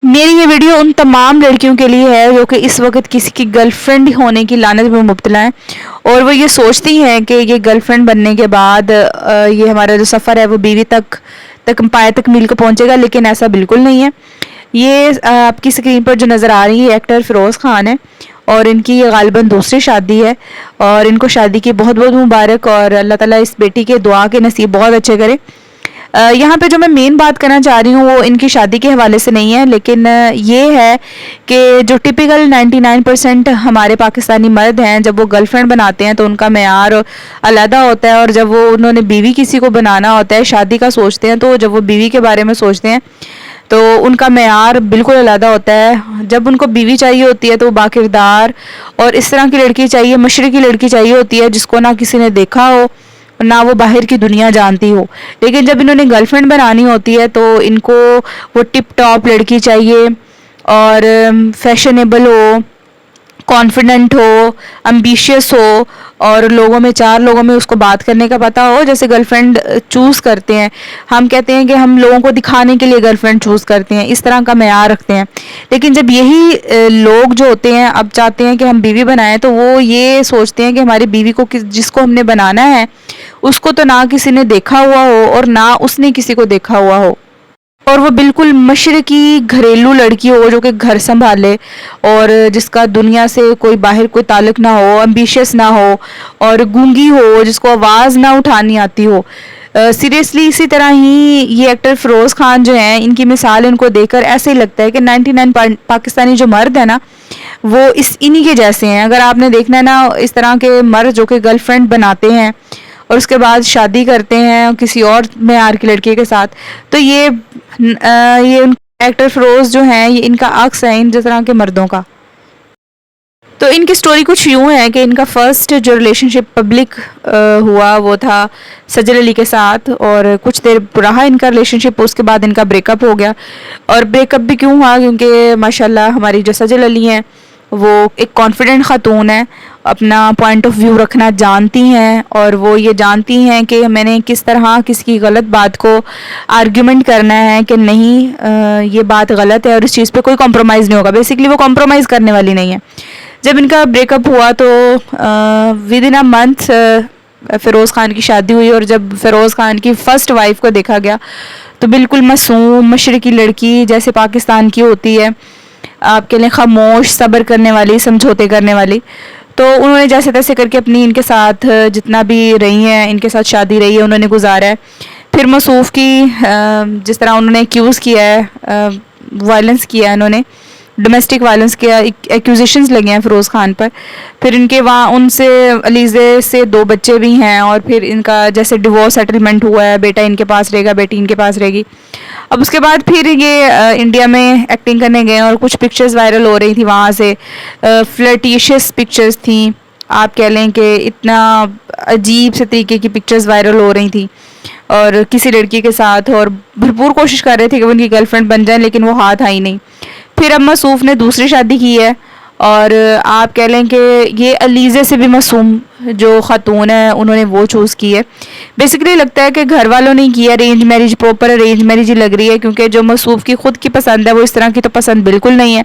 میری یہ ویڈیو ان تمام لڑکیوں کے لیے ہے جو کہ اس وقت کسی کی گرل فرینڈ ہونے کی لعنت میں مبتلا ہیں، اور وہ یہ سوچتی ہیں کہ یہ گرل فرینڈ بننے کے بعد یہ ہمارا جو سفر ہے وہ بیوی تک پائے تکمیل کو پہنچے گا، لیکن ایسا بالکل نہیں ہے۔ یہ آپ کی اسکرین پر جو نظر آ رہی ہے ایکٹر فیروز خان ہے، اور ان کی غالباً دوسری شادی ہے، اور ان کو شادی کی بہت بہت مبارک، اور اللہ تعالیٰ اس بیٹی کے دعا کے نصیب بہت اچھے کرے۔ یہاں پہ جو میں مین بات کرنا چاہ رہی ہوں وہ ان کی شادی کے حوالے سے نہیں ہے، لیکن یہ ہے کہ جو ٹپیکل 99% ہمارے پاکستانی مرد ہیں، جب وہ گرل فرینڈ بناتے ہیں تو ان کا معیار علیحدہ ہوتا ہے، اور جب وہ انہوں نے بیوی کسی کو بنانا ہوتا ہے، شادی کا سوچتے ہیں، تو جب وہ بیوی کے بارے میں سوچتے ہیں تو ان کا معیار بالکل علیحدہ ہوتا ہے۔ جب ان کو بیوی چاہیے ہوتی ہے تو باکردار اور اس طرح کی لڑکی چاہیے، مشرقی لڑکی چاہیے ہوتی ہے جس کو نہ کسی نے دیکھا ہو نہ وہ باہر کی دنیا جانتی ہو۔ لیکن جب انہوں نے گرل فرینڈ بنانی ہوتی ہے تو ان کو وہ ٹپ ٹاپ لڑکی چاہیے، اور فیشنیبل ہو، کانفیڈنٹ ہو، امبیشیس ہو، اور چار لوگوں میں اس کو بات کرنے کا پتہ ہو۔ جیسے گرل فرینڈ چوز کرتے ہیں، ہم کہتے ہیں کہ ہم لوگوں کو دکھانے کے لیے گرل فرینڈ چوز کرتے ہیں، اس طرح کا معیار رکھتے ہیں۔ لیکن جب یہی لوگ جو ہوتے ہیں اب چاہتے ہیں کہ ہم بیوی بنائیں، تو وہ یہ سوچتے ہیں کہ ہماری بیوی کو جس کو ہم نے بنانا ہے اس کو تو نہ کسی نے دیکھا ہوا ہو اور نہ اس نے کسی کو دیکھا ہوا ہو، اور وہ بالکل مشرقی گھریلو لڑکی ہو جو کہ گھر سنبھالے اور جس کا دنیا سے باہر کوئی تعلق نہ ہو، امبیشیس نہ ہو، اور گونگی ہو، جس کو آواز نہ اٹھانی آتی ہو۔ سیریسلی اسی طرح ہی یہ ایکٹر فیروز خان جو ہیں، ان کی مثال ان کو دیکھ کر ایسے ہی لگتا ہے کہ 99 پاکستانی جو مرد ہیں نا وہ انہی کے جیسے ہیں۔ اگر آپ نے دیکھنا ہے نا اس طرح کے مرد جو کہ گرل فرینڈ بناتے ہیں اور اس کے بعد شادی کرتے ہیں کسی اور معیار کی لڑکی کے ساتھ، تو یہ ایکٹر فیروز جو ہیں یہ ان کا عکس ہے ان جس طرح کے مردوں کا۔ تو ان کی سٹوری کچھ یوں ہے کہ ان کا فرسٹ جو ریلیشن شپ پبلک ہوا وہ تھا سجل علی کے ساتھ، اور کچھ دیر رہا ان کا ریلیشن شپ، اس کے بعد ان کا بریک اپ ہو گیا۔ اور بریک اپ بھی کیوں ہوا؟ کیونکہ ماشاءاللہ ہماری جو سجل علی ہیں وہ ایک کانفیڈنٹ خاتون ہے، اپنا پوائنٹ آف ویو رکھنا جانتی ہیں، اور وہ یہ جانتی ہیں کہ میں نے کس طرح کسی کی غلط بات کو آرگیومنٹ کرنا ہے کہ نہیں یہ بات غلط ہے اور اس چیز پہ کوئی کمپرومائز نہیں ہوگا۔ بیسیکلی وہ کمپرومائز کرنے والی نہیں ہے۔ جب ان کا بریک اپ ہوا تو with in a month Feroz Khan کی شادی ہوئی، اور جب فیروز خان کی فرسٹ وائف کو دیکھا گیا تو بالکل معصوم مشرقی لڑکی جیسے پاکستان کی ہوتی ہے، آپ کے لیے خاموش، صبر کرنے والی، سمجھوتے کرنے والی۔ تو انہوں نے جیسے تیسے کر کے اپنی ان کے ساتھ جتنا بھی رہی ہیں ان کے ساتھ شادی رہی ہے انہوں نے گزارا ہے۔ پھر موصوف کی جس طرح انہوں نے ایکیوز کیا ہے، وائلنس کیا ہے، انہوں نے ڈومیسٹک وائلنس کیا، ایکوزیشنز لگے ہیں فیروز خان پر۔ پھر ان کے وہاں ان سے علیزے سے 2 بچے بھی ہیں، اور پھر ان کا جیسے ڈیورس سیٹلمنٹ ہوا ہے، بیٹا ان کے پاس رہے گا، بیٹی ان کے پاس رہے گی۔ اب اس کے بعد پھر یہ انڈیا میں ایکٹنگ کرنے گئے، اور کچھ پکچرز وائرل ہو رہی تھی وہاں سے، فلرٹیشیس پکچرز تھیں، آپ کہہ لیں کہ اتنا عجیب سے طریقے کی پکچرز وائرل ہو رہی تھیں، اور کسی لڑکی کے ساتھ، اور بھرپور کوشش کر رہے تھے کہ وہ ان کی گرل فرینڈ بن جائیں، لیکن وہ ہاتھ آئی نہیں۔ پھر اب موصوف نے دوسری شادی کی ہے، اور آپ کہہ لیں کہ یہ علیزے سے بھی معصوم جو خاتون ہے انہوں نے وہ چوز کی ہے۔ بیسیکلی لگتا ہے کہ گھر والوں نے کی ہے arrange marriage, proper arrange marriage ہی لگ رہی ہے، کیونکہ جو موصوف کی خود کی پسند ہے وہ اس طرح کی تو پسند بالکل نہیں ہے۔